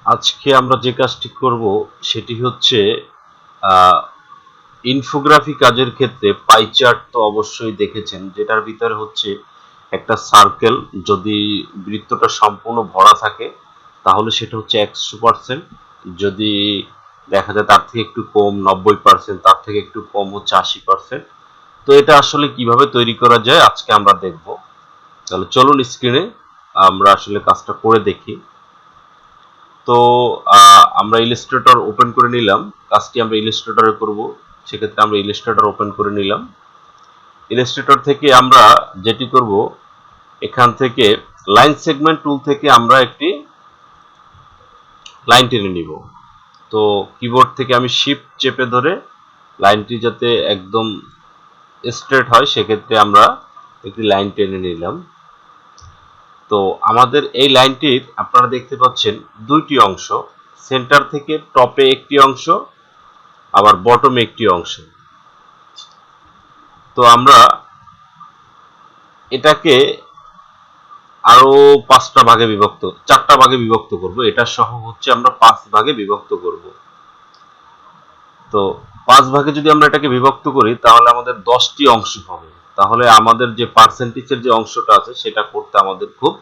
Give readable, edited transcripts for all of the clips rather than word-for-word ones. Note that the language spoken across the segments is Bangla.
আজকে আমরা যে কাজটি করব সেটি হচ্ছে ইনফোগ্রাফি কাজের ক্ষেত্রে পাই চার্ট তো অবশ্যই দেখেছেন, যেটার ভিতরে হচ্ছে একটা সার্কেল, যদি বৃত্তটা সম্পূর্ণ ভরা থাকে তাহলে সেটা হচ্ছে 100%, যদি দেখা যায় তার থেকে একটু কম 90%, তার থেকে একটু কম হচ্ছে 80%। তো এটা আসলে কিভাবে তৈরি করা যায় আজকে আমরা দেখব। তাহলে চলুন স্ক্রিনে আমরা আসলে কাজটা করে দেখি। তো আমরা ইলাস্ট্রেটর ওপেন করে নিলাম, কাজটি আমরা ইলাস্ট্রেটরে করব, সেক্ষেত্রে আমরা ইলাস্ট্রেটর ওপেন করে নিলাম। ইলাস্ট্রেটর থেকে আমরা যেটি করব, এখান থেকে লাইন সেগমেন্ট টুল থেকে আমরা একটি লাইন টেনে নিব। তো কিবোর্ড থেকে আমি শিফট চেপে ধরে লাইনটি যাতে একদম স্ট্রেট হয় সেক্ষেত্রে আমরা একটি লাইন টেনে নিলাম। তো আমাদের এই লাইনটির আপনারা দেখতে পাচ্ছেন দুইটি অংশ, সেন্টার থেকে টপে একটি অংশ, আবার বটমে একটি অংশ। তো আমরা এটাকে আরো চারটা ভাগে বিভক্ত করব। এটা সহ হচ্ছে আমরা 5 ভাগে বিভক্ত করব। তো 5 ভাগে যদি আমরা এটাকে বিভক্ত করি তাহলে আমাদের 10টি অংশ হবে। তাহলে আমাদের যে পার্সেন্টেজের যে অংশটা আছে সেটা করতে আমাদের খুব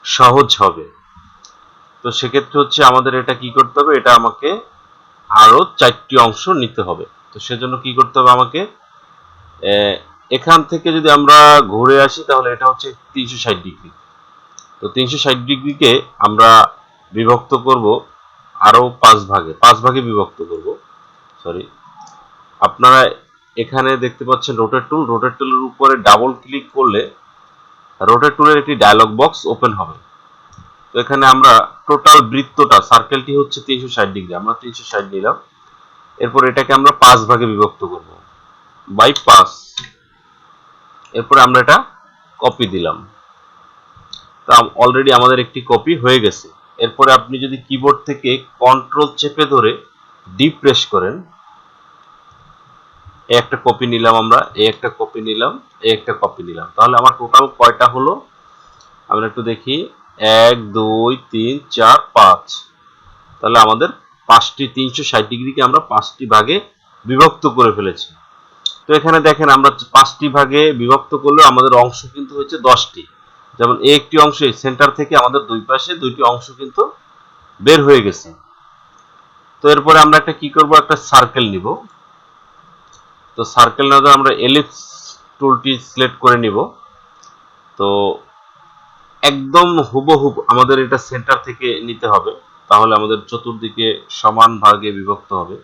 সহজ হবে। তো সেক্ষেত্রে হচ্ছে আমাদের এটা কি করতে হবে, এটা আমাকে আরো 4টি অংশ নিতে হবে। তো সেজন্য কি করতে হবে আমাকে, এখান থেকে যদি আমরা ঘুরে আসি তাহলে এটা হচ্ছে 360 ডিগ্রি। তো 360 ডিগ্রিকে আমরা বিভক্ত করব আরো 5 ভাগে বিভক্ত করব। সরি, আপনারা এখানে দেখতে পাচ্ছেন রোটেট টুলের উপরে ডাবল ক্লিক করলে রোটেট টুলের একটি ডায়লগ বক্স ওপেন হবে। তো এখানে আমরা টোটাল বৃত্তটা, সার্কেলটি হচ্ছে 360 ডিগ্রি, আমরা 360 নিলাম। এরপর এটাকে আমরা 5 ভাগে বিভক্ত করব বাই 5। এরপরে আমরা এটা কপি দিলাম। তা অলরেডি আমাদের একটি কপি হয়ে গেছে। এরপরে আপনি যদি কিবোর্ড থেকে কন্ট্রোল চেপে ধরে ডি প্রেস করেন, এই একটা কপি নিলাম আমরা, এই একটা কপি নিলাম, এই একটা কপি নিলাম, তাহলে আমার টোটাল কয়টা হলো আমরা একটু দেখি, 1 2 3 4 5। তাহলে আমাদের 5টি 360 ডিগ্রিকে আমরা 5টি ভাগে বিভক্ত করে ফেলেছি। তো এখানে দেখেন আমরা 5টি ভাগে বিভক্ত করলে আমাদের অংশ কিন্তু হচ্ছে 10টি। যেমন এই একটি অংশ, সেন্টার থেকে আমাদের দুই পাশে দুইটি অংশ কিন্তু বের হয়ে গেছে। তো এরপরে আমরা একটা কি করব, একটা সার্কেল নিব। তো সার্কেল নেওয়ার আমরা এলিপস টুলটি সিলেক্ট করে নিব। তো একদম হুবহু আমাদের এটা সেন্টার থেকে নিতে হবে, তাহলে আমাদের চতুর্দিকে সমান ভাগে বিভক্ত হবে।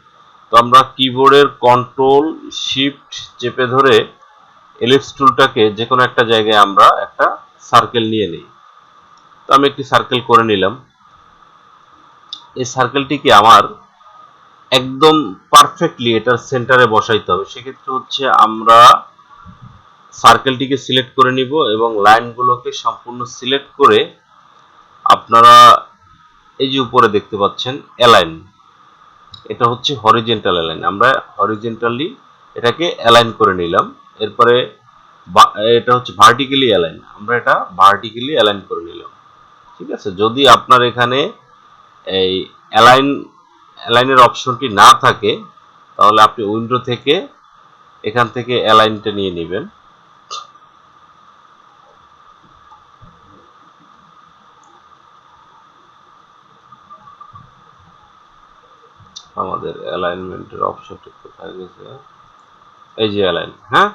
তো আমরা কিবোর্ডের কন্ট্রোল শিফট চেপে ধরে এলিপস টুলটাকে যে কোনো একটা জায়গায় আমরা একটা সার্কেল নিয়ে নিই। তো আমি একটি সার্কেল করে নিলাম। এই সার্কেলটিকে আমার একদম পারফেক্টলি এটার সেন্টারে বসাইতে হবে। সেক্ষেত্রে হচ্ছে আমরা সার্কেলটিকে সিলেক্ট করে নিব এবং লাইনগুলোকে সম্পূর্ণ সিলেক্ট করে আপনারা এই যে উপরে দেখতে পাচ্ছেন অ্যালাইন, এটা হচ্ছে হরিজেন্টাল অ্যালাইন। আমরা হরিজেন্টালি এটাকে অ্যালাইন করে নিলাম। এরপরে এটা হচ্ছে ভার্টিক্যালি অ্যালাইন, আমরা এটা ভার্টিক্যালি অ্যালাইন করে নিলাম। ঠিক আছে, যদি আপনার এখানে এই অ্যালাইনের অপশনটি না থাকে তাহলে আপনি উইন্ডো থেকে এখান থেকে অ্যালাইনটা নিয়ে নেবেন। আমাদের অ্যালাইনমেন্টের অপশনটি কোথায় গেছে, এই যে অ্যালাইন, হ্যাঁ।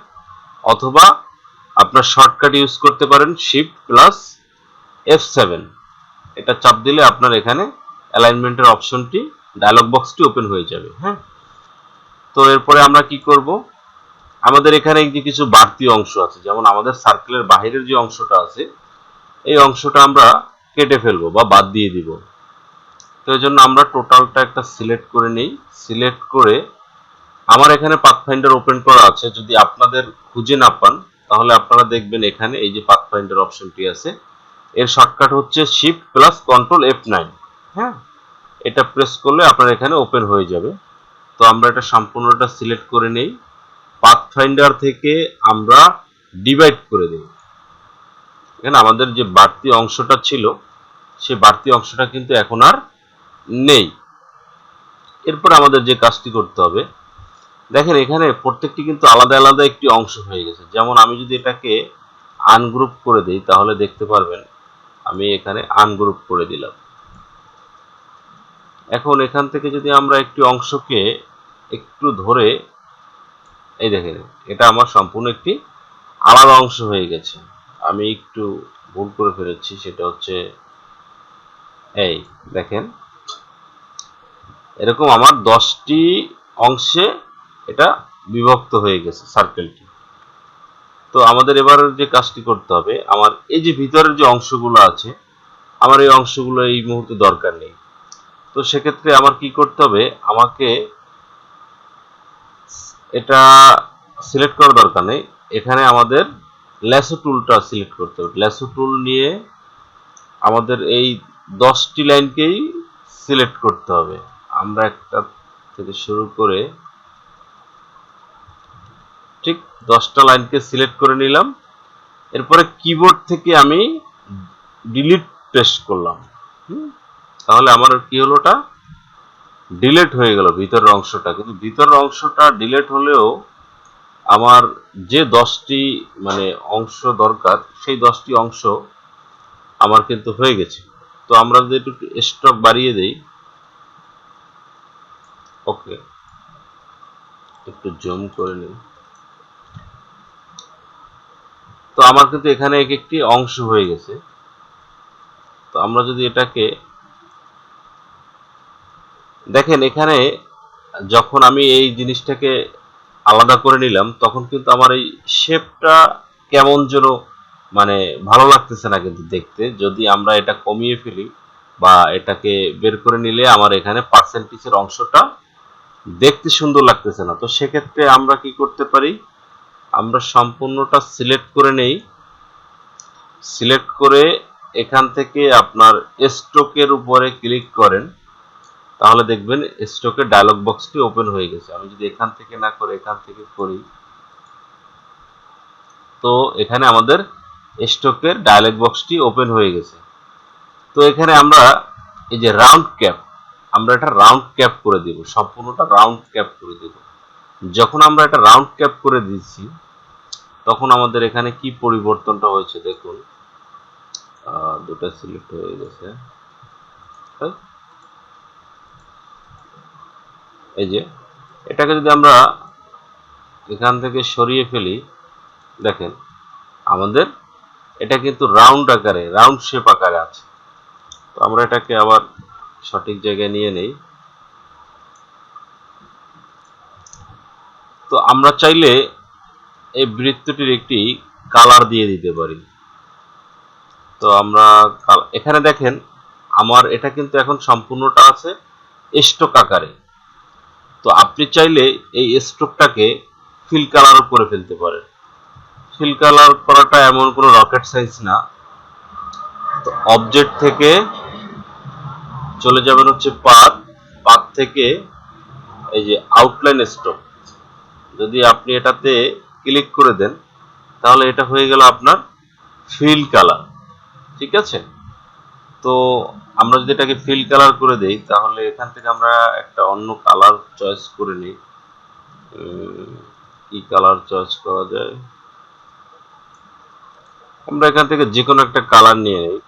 অথবা আপনার শর্টকাট ইউজ করতে পারেন শিফট প্লাস F7, এটা চাপ দিলে আপনার এখানে অ্যালাইনমেন্টের অপশনটি ডায়লগ বক্সটি ওপেন হয়ে যাবে। হ্যাঁ, তো এরপরে আমরা কি করব, আমাদের এখানে যে কিছু বাড়তি অংশ আছে, যেমন আমাদের সার্কেলের বাহিরের যে অংশটা আছে এই অংশটা আমরা কেটে ফেলবো বা বাদ দিয়ে দিব। তো এই জন্য আমরা টোটালটা একটা সিলেক্ট করে নিই। সিলেক্ট করে আমার এখানে পাথফাইন্ডার ওপেন করা আছে, যদি আপনাদের খুঁজে না পান তাহলে আপনারা দেখবেন এখানে এই যে পাথফাইন্ডার অপশনটি আছে, এর শর্টকাট হচ্ছে শিফট প্লাস কন্ট্রোল F9। হ্যাঁ, এটা প্রেস করলে আপনার এখানে ওপেন হয়ে যাবে। তো আমরা এটা সম্পূর্ণটা সিলেক্ট করে নেই, পাথফাইন্ডার থেকে আমরা ডিভাইড করে দেই। এখানে আমাদের যে বাড়তি অংশটা ছিল সেই বাড়তি অংশটা কিন্তু এখন আর নেই। এরপর আমাদের যে কাজটি করতে হবে, দেখেন এখানে প্রত্যেকটি কিন্তু আলাদা আলাদা একটি অংশ হয়ে গেছে। যেমন আমি যদি এটাকে আনগ্রুপ করে দিই তাহলে দেখতে পারবেন আমি এখানে আনগ্রুপ করে দিলাম। এখন এখান থেকে যদি আমরা একটি অংশকে একটু ধরে, এই দেখেন এটা আমার সম্পূর্ণ একটি আলাদা অংশ হয়ে গেছে। আমি একটু ভুল করে ফেলেছি, সেটা হচ্ছে এই দেখেন এরকম আমার 10টি অংশে এটা বিভক্ত হয়ে গেছে সার্কেলটি। তো আমাদের এবার যে কাজটি করতে হবে, আমার এই যে ভিতরের যে অংশগুলো আছে, আমার এই অংশগুলো এই মুহূর্তে দরকার নেই। তো সেক্ষেত্রে আমার কি করতে হবে, আমাকে এটা সিলেক্ট করার দরকার নেই। এখানে আমাদের ল্যাসো টুলটা সিলেক্ট করতে হবে। ল্যাসো টুল নিয়ে আমাদের এই 10টি লাইনকেই সিলেক্ট করতে হবে। আমরা একটা থেকে শুরু করে ঠিক 10টা লাইনকে সিলেক্ট করে নিলাম। এরপরে কিবোর্ড থেকে আমি ডিলিট প্রেস করলাম। তাহলে আমার কি হলো, ওটা ডিলিট হয়ে গেল ভিতরের অংশটা। কিন্তু ভিতরের অংশটা ডিলিট হলেও আমার যে 10টি মানে অংশ দরকার, সেই 10টি অংশ আমার কিন্তু হয়ে গেছে। তো আমরা যদি একটু স্টপ বাড়িয়ে দেই, ওকে একটু জুম করে নিই, তো আমার কিন্তু এখানে এক একটি অংশ হয়ে গেছে। তো আমরা যদি এটাকে দেখেন, এখানে যখন আমি এই জিনিসটাকে আলাদা করে নিলাম তখন কিন্তু আমার এই শেপটা কেমন যেন মানে ভালো লাগতেছে না কিন্তু দেখতে। যদি আমরা এটা কমিয়ে ফেলি বা এটাকে বের করে নিলে আমার এখানে পার্সেন্টেজের অংশটা দেখতে সুন্দর লাগতেছে না। তো সেক্ষেত্রে আমরা কি করতে পারি, আমরা সম্পূর্ণটা সিলেক্ট করে নেই। সিলেক্ট করে এখান থেকে আপনার স্ট্রোকের উপরে ক্লিক করেন, তাহলে দেখবেন স্ট্রোকের ডায়লগ বক্সটি ওপেন হয়ে গেছে। আমি যদি এখান থেকে না করে এখান থেকে করি, তো এখানে আমাদের স্ট্রোকের ডায়লগ বক্সটি ওপেন হয়ে গেছে। তো এখানে আমরা এই যে রাউন্ড ক্যাপ, আমরা এটা রাউন্ড ক্যাপ করে দিব, সম্পূর্ণটা রাউন্ড ক্যাপ করে দিব। যখন আমরা এটা রাউন্ড ক্যাপ করে দিচ্ছি তখন আমাদের এখানে কি পরিবর্তনটা হয়েছে দেখুন, দুটো সিলেক্ট হয়ে গেছে। এই যে এটাকে যদি আমরা এখান থেকে সরিয়ে ফেলি, দেখেন আমাদের এটা কিন্তু রাউন্ড আকারে, রাউন্ড শেপ আকারে আছে। তো আমরা এটাকে আবার সঠিক জায়গায় নিয়ে নেই। তো আমরা চাইলে এই বৃত্তটির একটি কালার দিয়ে দিতে পারি। তো আমরা এখানে দেখেন আমার এটা কিন্তু এখন সম্পূর্ণটা আছে স্ট্রোক আকারে। তো আপনি চাইলে এই স্ট্রোকটাকে ফিল কালার করে ফেলতে পারেন। ফিল কালার করাটা এমন কোনো রকেট সায়েন্স না। তো অবজেক্ট থেকে চলে যাবেন হচ্ছে পাথ, পাথ থেকে এই যে আউটলাইন স্ট্রোক, যদি আপনি এটাতে ক্লিক করে দেন তাহলে এটা হয়ে গেল আপনার ফিল কালার। ঠিক আছে, তো আমরা যদি এটাকে ফিল কালার করে দেই তাহলে এখান থেকে আমরা একটা অন্য কালার চয়েস করে নিই। কি কালার চয়েস করা যায়, আমরা এখান থেকে যে কোনো একটা কালার নিয়ে নিই।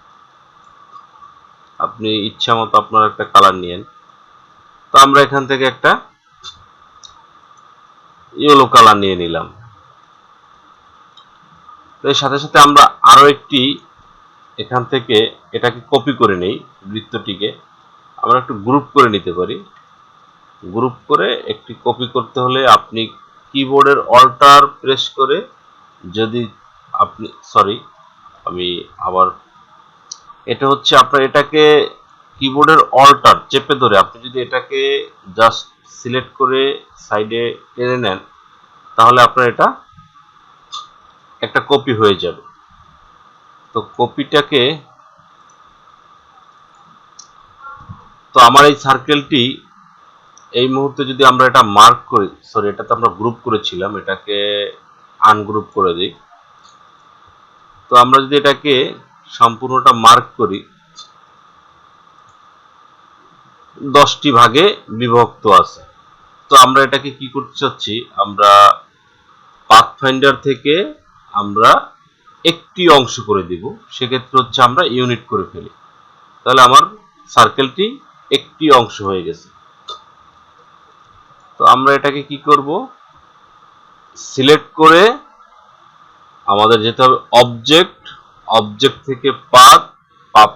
আপনি ইচ্ছা মতো আপনার একটা কালার নিয়েন। তো আমরা এখান থেকে একটা ইয়েলো কালার নিয়ে নিলাম। তো এর সাথে সাথে আমরা আরো একটি এখান থেকে এটাকে কপি করে নেই, বৃত্তটিকে আমরা একটু গ্রুপ করে নিতে পারি। গ্রুপ করে একটি কপি করতে হলে আপনি কিবোর্ডের অল্টার প্রেস করে, যদি আপনি সরি আমি আবার, এটা হচ্ছে আপনার এটাকে কিবোর্ডের অল্টার চেপে ধরে আপনি যদি এটাকে জাস্ট সিলেক্ট করে সাইডে টেনে নেন তাহলে আপনার এটা একটা কপি হয়ে যাবে। তো কপিটাকে, তো আমার এই সার্কেলটি এই মুহূর্তে যদি আমরা এটা মার্ক করি, সরি এটা তো আমরা গ্রুপ করেছিলাম, এটাকে আনগ্রুপ করে দিই। তো আমরা যদি এটাকে সম্পূর্ণটা মার্ক করি, 10টি ভাগে বিভক্ত আছে। তো আমরা এটাকে কি করতে চাচ্ছি, আমরা পাথফাইন্ডার থেকে আমরা একটি অংশ করে দিব, সেক্ষেত্রে হচ্ছে আমরা ইউনিট করে ফেলি, তাহলে আমার সার্কেলটি একটি অংশ হয়ে গেছে। তো আমরা এটাকে কি করব, সিলেক্ট করে আমাদের যেতে হবে অবজেক্ট, অবজেক্ট থেকে পাথ, পাথ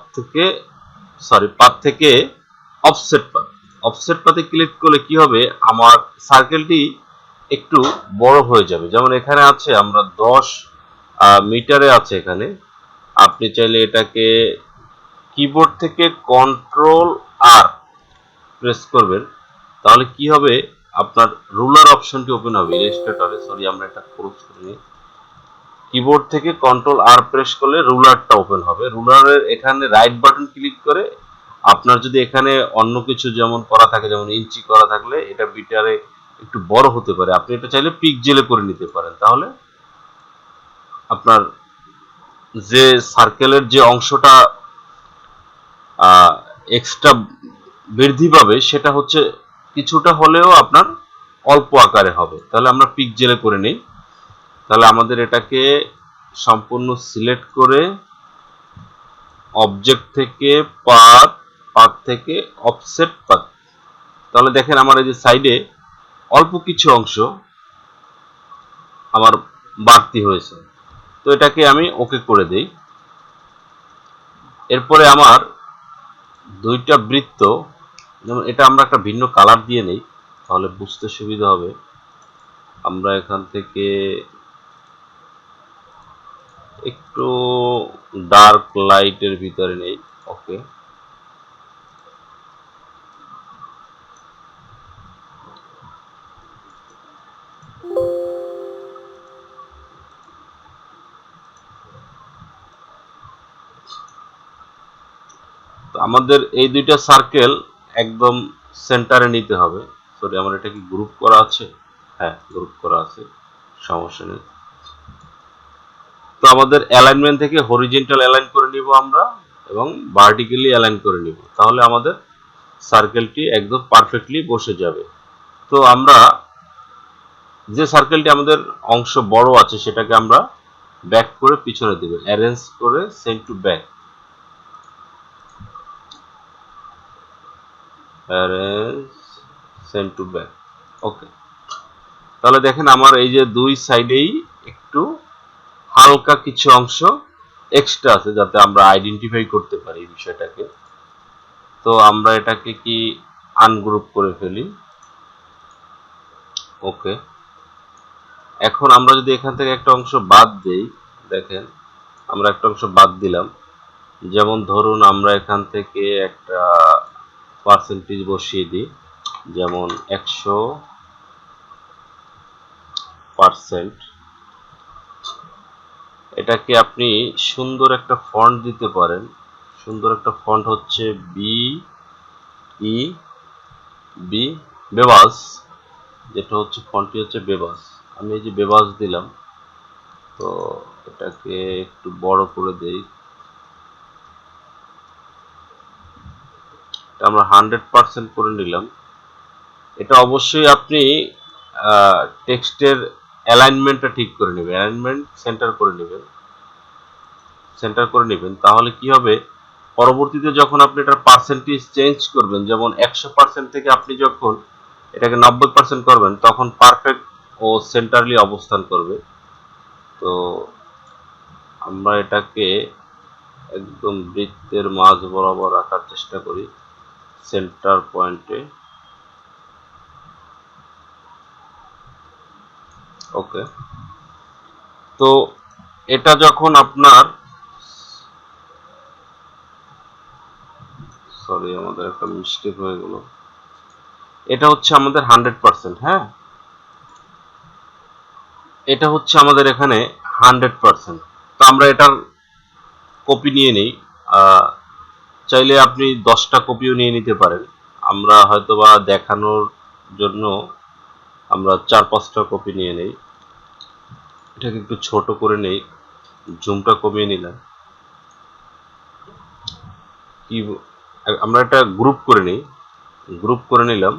থেকে অফসেট পাথ। অফসেট পাথে ক্লিক করলে কি হবে, আমার সার্কেলটি একটু বড় হয়ে যাবে। যেমন এখানে আছে আমরা 10 মিটারে আছে এখানে। আপনি চাইলে এটাকে কিবোর্ড থেকে কন্ট্রোল আর প্রেস করবেন, তাহলে কি হবে, আপনার রুলার অপশনটি ওপেন হবে ইলাস্ট্রেটরে। সরি, আমরা এটা ক্লোজ করে নিই। কিবোর্ড থেকে কন্ট্রোল আর প্রেস করলে রুলারটা ওপেন হবে। রুলারের এখানে রাইট বাটন ক্লিক করে আপনার যদি এখানে অন্য কিছু যেমন করা থাকে, যেমন ইঞ্চি করা থাকলে এটা বিটারে একটু বড় হতে পারে, আপনি এটা চাইলে পিক্সেলে করে নিতে পারেন। তাহলে আপনার যে সার্কেলের যে অংশটা এক্সট্রা বৃদ্ধি পাবে সেটা হচ্ছে কিছুটা হলেও আপনার অল্প আকারে হবে। তাহলে আমরা পিক্সেলে করে নিই। তাহলে আমাদের এটাকে সম্পূর্ণ সিলেক্ট করে অবজেক্ট থেকে পাথ, পাথ থেকে অফসেট পাথ, তাহলে দেখেন আমার এই যে সাইডে অল্প কিছু অংশ আমার বাড়তি হয়েছে। তো এটাকে আমি ওকে করে দেই। এরপরে আমার দুইটা বৃত্ত, যেমন এটা আমরা একটা ভিন্ন কালার দিয়ে নেই, তাহলে বুঝতে সুবিধা হবে। আমরা এখান থেকে একটু ডার্ক লাইটের ভিতরে নেই। ওকে, তো আমাদের এই দুইটা সার্কেল একদম সেন্টারে নিতে হবে। সরি, আমার এটা কি গ্রুপ করা আছে? হ্যাঁ, গ্রুপ করা আছে, সমস্যা নেই। তো আমাদের অ্যালাইনমেন্ট থেকে হরিজন্টাল অ্যালাইন করে নিব আমরা, এবং ভার্টিক্যালি অ্যালাইন করে নিব, তাহলে আমাদের সার্কেলটি একদম পারফেক্টলি বসে যাবে। তো আমরা যে সার্কেলটি আমাদের অংশ বড় আছে সেটাকে আমরা ব্যাক করে পিছনে দেব, অ্যারেঞ্জ করে send to back, arrange send to back. Okay, তাহলে দেখেন আমার এই যে দুই সাইডেই একটু হালকা কিছু অংশ এক্সট্রা আছে, যাতে আমরা আইডেন্টিফাই করতে পারি বিষয়টাকে। তো আমরা এটাকে কি আনগ্রুপ করে ফেলি। ওকে, এখন আমরা যদি এখান থেকে একটা অংশ বাদ দেই, দেখেন আমরা একটা অংশ বাদ দিলাম। যেমন ধরুন আমরা এখান থেকে একটা পার্সেন্টেজ বসিয়ে দিই, যেমন 100%। এটাকে আপনি সুন্দর একটা ফন্ট দিতে পারেন। সুন্দর একটা ফন্ট হচ্ছে বি বেবাস, যেটা হচ্ছে ফন্টটি হচ্ছে বেবাস। আমি এই যে বেবাস দিলাম, তো এটাকে একটু বড় করে দেই। আমরা 100% করে নিলাম। এটা অবশ্যই আপনি টেক্সটের অ্যালাইনমেন্টটা ঠিক করে নেবেন, অ্যালাইনমেন্ট সেন্টার করে নেবেন, তাহলে কি হবে, পরবর্তীতে যখন আপনি এটার পার্সেন্টেজ চেঞ্জ করবেন, যেমন 100% থেকে আপনি যখন এটাকে 90% করবেন, তখন পারফেক্ট ও সেন্টারলি অবস্থান করবে। তো আমরা এটাকে একদম বৃত্তের মাঝ বরাবর রাখার চেষ্টা করি, সেন্টার পয়েন্টে। ওকে, তো এটা যখন আপনার, সরি আমাদের একটা মিস্টেক হয়ে গেল, এটা হচ্ছে আমাদের 100%। হ্যাঁ, এটা হচ্ছে আমাদের এখানে 100%। তো আমরা এটার কপি নিয়ে নেই। চাইলে আপনি 10টা কপিও নিয়ে নিতে পারেন। আমরা হয়তোবা দেখানোর জন্য আমরা 4-5টা কপি নিয়ে নেই। এটাকে একটু ছোট করে নেই, জুমটা কমিয়ে নিলাম। কি, আমরা এটা গ্রুপ করে নিই। গ্রুপ করে নিলাম।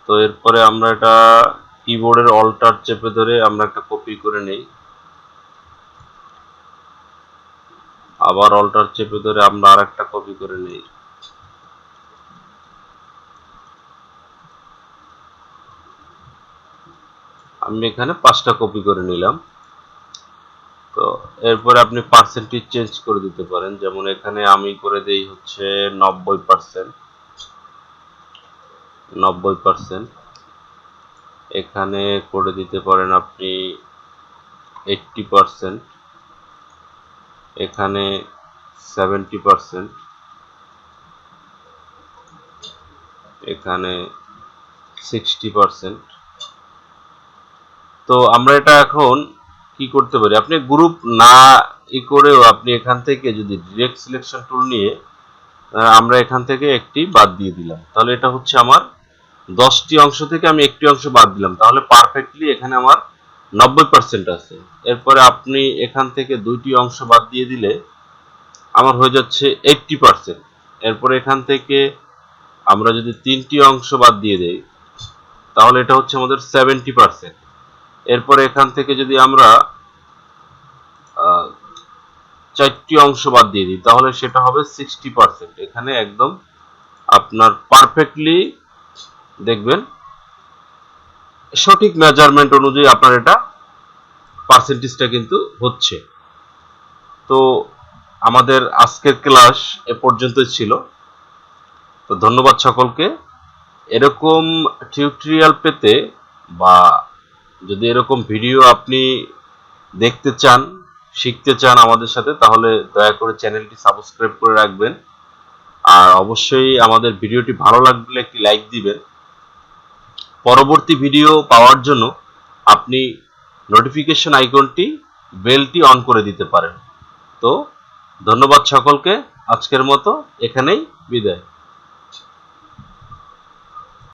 তো এরপরে আমরা এটা কিবোর্ডের অল্টার চেপে ধরে আমরা একটা কপি করে নেই, আবার অল্টার চেপে ধরে আমরা আর একটা কপি করে নেই। আমি এখানে 5টা কপি করে নিলাম। তো এরপরে আপনি পার্সেন্টেজ চেঞ্জ করে দিতে পারেন, যেমন এখানে আমি করে দেই হচ্ছে 90%, 90%। এখানে করে দিতে পারেন আপনি 80%, এখানে 70%, এখানে 60%। তো আমরা এটা এখন কি করতে পারি, আপনি গ্রুপ না করেও আপনি এখান থেকে যদি ডিরেক্ট সিলেকশন টুল নিয়ে আমরা এখান থেকে একটি বাদ দিয়ে দিলাম, তাহলে এটা হচ্ছে আমার 10টি অংশ থেকে আমি একটি অংশ বাদ দিলাম, তাহলে পারফেক্টলি এখানে আমার 90% আছে। এরপরে আপনি এখান থেকে 2টি অংশ বাদ দিয়ে দিলে আমার হয়ে যাচ্ছে 80%। এরপরে এখান থেকে আমরা যদি 3টি অংশ বাদ দিয়ে দেই তাহলে এটা হচ্ছে আমাদের 70%। এরপরে এখান থেকে যদি আমরা 4টি অংশ বাদ দিয়ে দিই তাহলে সেটা হবে 60%। এখানে একদম আপনার পারফেক্টলি দেখবেন সঠিক মেজারমেন্ট অনুযায়ী আপনার এটা পার্সেন্টেজটা কিন্তু হচ্ছে। তো আমাদের আজকের ক্লাস এ পর্যন্তই ছিল। তো ধন্যবাদ সকলকে। এরকম টিউটোরিয়াল পেতে বা যদি এরকম ভিডিও আপনি দেখতে চান, শিখতে চান আমাদের সাথে, তাহলে দয়া করে চ্যানেলটি সাবস্ক্রাইব করে রাখবেন। আর অবশ্যই আমাদের ভিডিওটি ভালো লাগলে একটি লাইক দিবেন। পরবর্তী ভিডিও পাওয়ার জন্য আপনি নোটিফিকেশন আইকনটি বেলটি অন করে দিতে পারেন। তো ধন্যবাদ সকলকে, আজকের মতো এখানেই বিদায়।